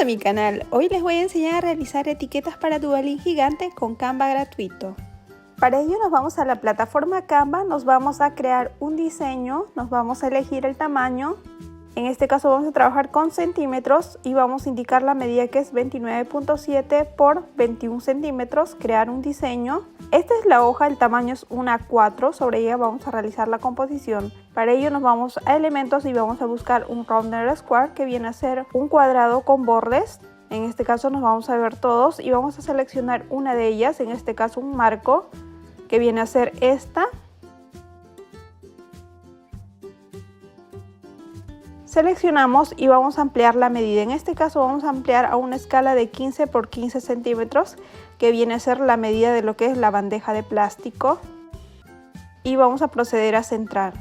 a mi canal. Hoy les voy a enseñar a realizar etiquetas para Duolingo Gigante con Canva gratuito. Para ello nos vamos a la plataforma Canva, nos vamos a crear un diseño, nos vamos a elegir el tamaño. En este caso vamos a trabajar con centímetros y vamos a indicar la medida que es 29.7 por 21 centímetros, crear un diseño. Esta es la hoja, el tamaño es 1:4, sobre ella vamos a realizar la composición. Para ello nos vamos a elementos y vamos a buscar un rounded square que viene a ser un cuadrado con bordes. En este caso nos vamos a ver todos y vamos a seleccionar una de ellas, en este caso un marco que viene a ser esta. Seleccionamos y vamos a ampliar la medida. En este caso vamos a ampliar a una escala de 15 por 15 centímetros, que viene a ser la medida de lo que es la bandeja de plástico. Y vamos a proceder a centrar.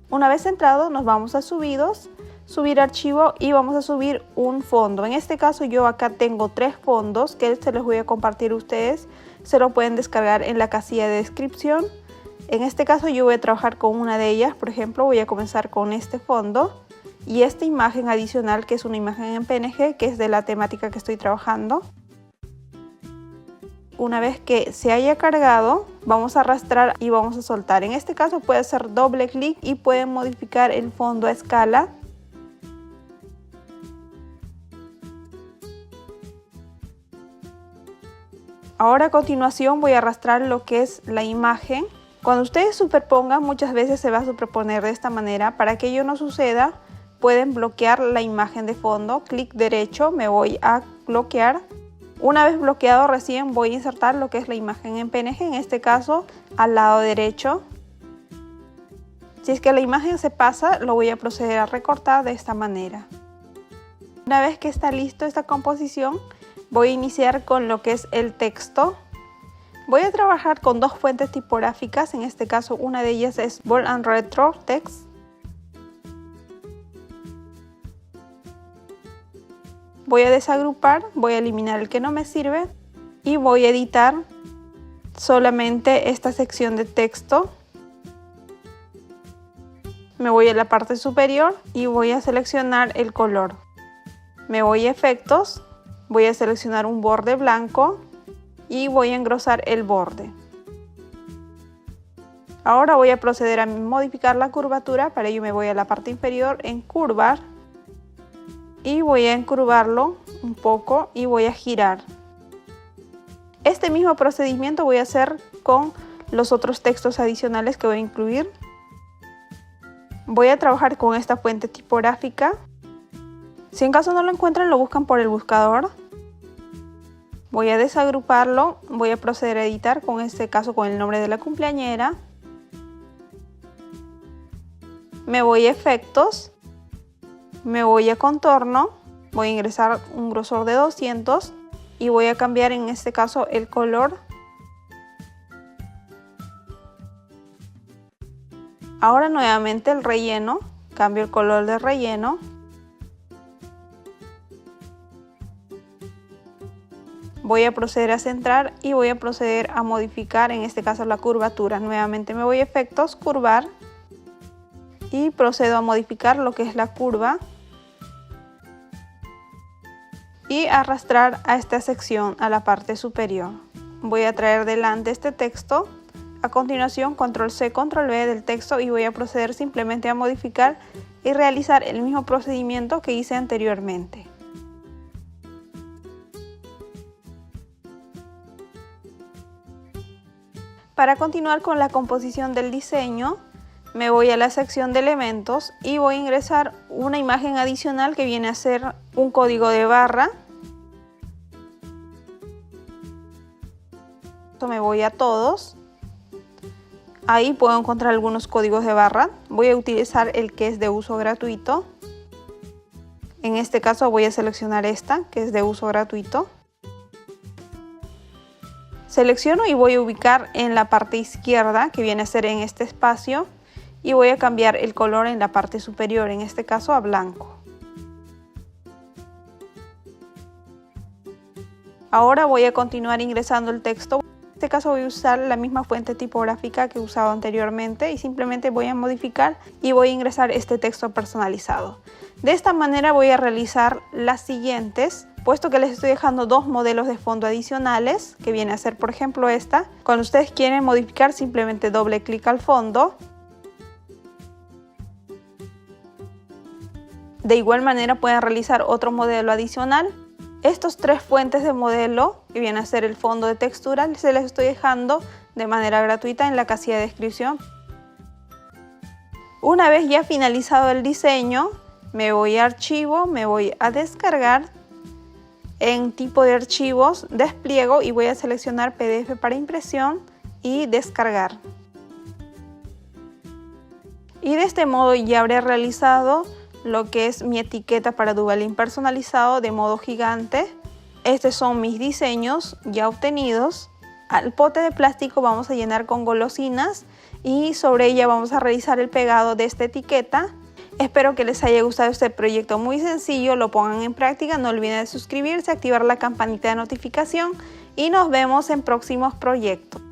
Una vez centrado nos vamos a subidos, subir archivo y vamos a subir un fondo. En este caso yo acá tengo 3 fondos que se los voy a compartir a ustedes. Se lo pueden descargar en la casilla de descripción. En este caso yo voy a trabajar con una de ellas, por ejemplo voy a comenzar con este fondo y esta imagen adicional que es una imagen en PNG que es de la temática que estoy trabajando. Una vez que se haya cargado vamos a arrastrar y vamos a soltar. En este caso puede hacer doble clic y pueden modificar el fondo a escala. Ahora a continuación voy a arrastrar lo que es la imagen. Cuando ustedes superpongan, muchas veces se va a superponer de esta manera. Para que ello no suceda, pueden bloquear la imagen de fondo. Clic derecho, me voy a bloquear. Una vez bloqueado, recién voy a insertar lo que es la imagen en PNG, en este caso al lado derecho. Si es que la imagen se pasa, lo voy a proceder a recortar de esta manera. Una vez que está listo esta composición, voy a iniciar con lo que es el texto. Voy a trabajar con 2 fuentes tipográficas, en este caso una de ellas es Bold and Retro Text. Voy a desagrupar, voy a eliminar el que no me sirve y voy a editar solamente esta sección de texto. Me voy a la parte superior y voy a seleccionar el color. Me voy a efectos, voy a seleccionar un borde blanco y voy a engrosar el borde. Ahora voy a proceder a modificar la curvatura. Para ello me voy a la parte inferior en curvar y voy a encurvarlo un poco y voy a girar. Este mismo procedimiento voy a hacer con los otros textos adicionales que voy a incluir. Voy a trabajar con esta fuente tipográfica. Si en caso no lo encuentran, lo buscan por el buscador. Voy a desagruparlo, voy a proceder a editar, con este caso con el nombre de la cumpleañera. Me voy a efectos, me voy a contorno, voy a ingresar un grosor de 200 y voy a cambiar en este caso el color. Ahora nuevamente el relleno, cambio el color de relleno. Voy a proceder a centrar y voy a proceder a modificar, en este caso la curvatura. Nuevamente me voy a efectos, curvar y procedo a modificar lo que es la curva y arrastrar a esta sección a la parte superior. Voy a traer delante este texto. A continuación control C, control V del texto y voy a proceder simplemente a modificar y realizar el mismo procedimiento que hice anteriormente. Para continuar con la composición del diseño, me voy a la sección de elementos y voy a ingresar una imagen adicional que viene a ser un código de barra. Me voy a todos. Ahí puedo encontrar algunos códigos de barra. Voy a utilizar el que es de uso gratuito. En este caso voy a seleccionar esta, que es de uso gratuito. Selecciono y voy a ubicar en la parte izquierda, que viene a ser en este espacio, y voy a cambiar el color en la parte superior, en este caso a blanco. Ahora voy a continuar ingresando el texto. En este caso voy a usar la misma fuente tipográfica que he usado anteriormente y simplemente voy a modificar y voy a ingresar este texto personalizado. De esta manera voy a realizar las siguientes, puesto que les estoy dejando dos modelos de fondo adicionales, que viene a ser por ejemplo esta. Cuando ustedes quieren modificar, simplemente doble clic al fondo. De igual manera pueden realizar otro modelo adicional. Estos tres fuentes de modelo, que viene a ser el fondo de textura, se les estoy dejando de manera gratuita en la casilla de descripción. Una vez ya finalizado el diseño, me voy a archivo, me voy a descargar. En tipo de archivos, despliego y voy a seleccionar PDF para impresión y descargar. Y de este modo ya habré realizado lo que es mi etiqueta para Duvalin personalizado de modo gigante. Estos son mis diseños ya obtenidos. Al pote de plástico vamos a llenar con golosinas y sobre ella vamos a realizar el pegado de esta etiqueta. Espero que les haya gustado este proyecto muy sencillo, lo pongan en práctica, no olviden de suscribirse, activar la campanita de notificación y nos vemos en próximos proyectos.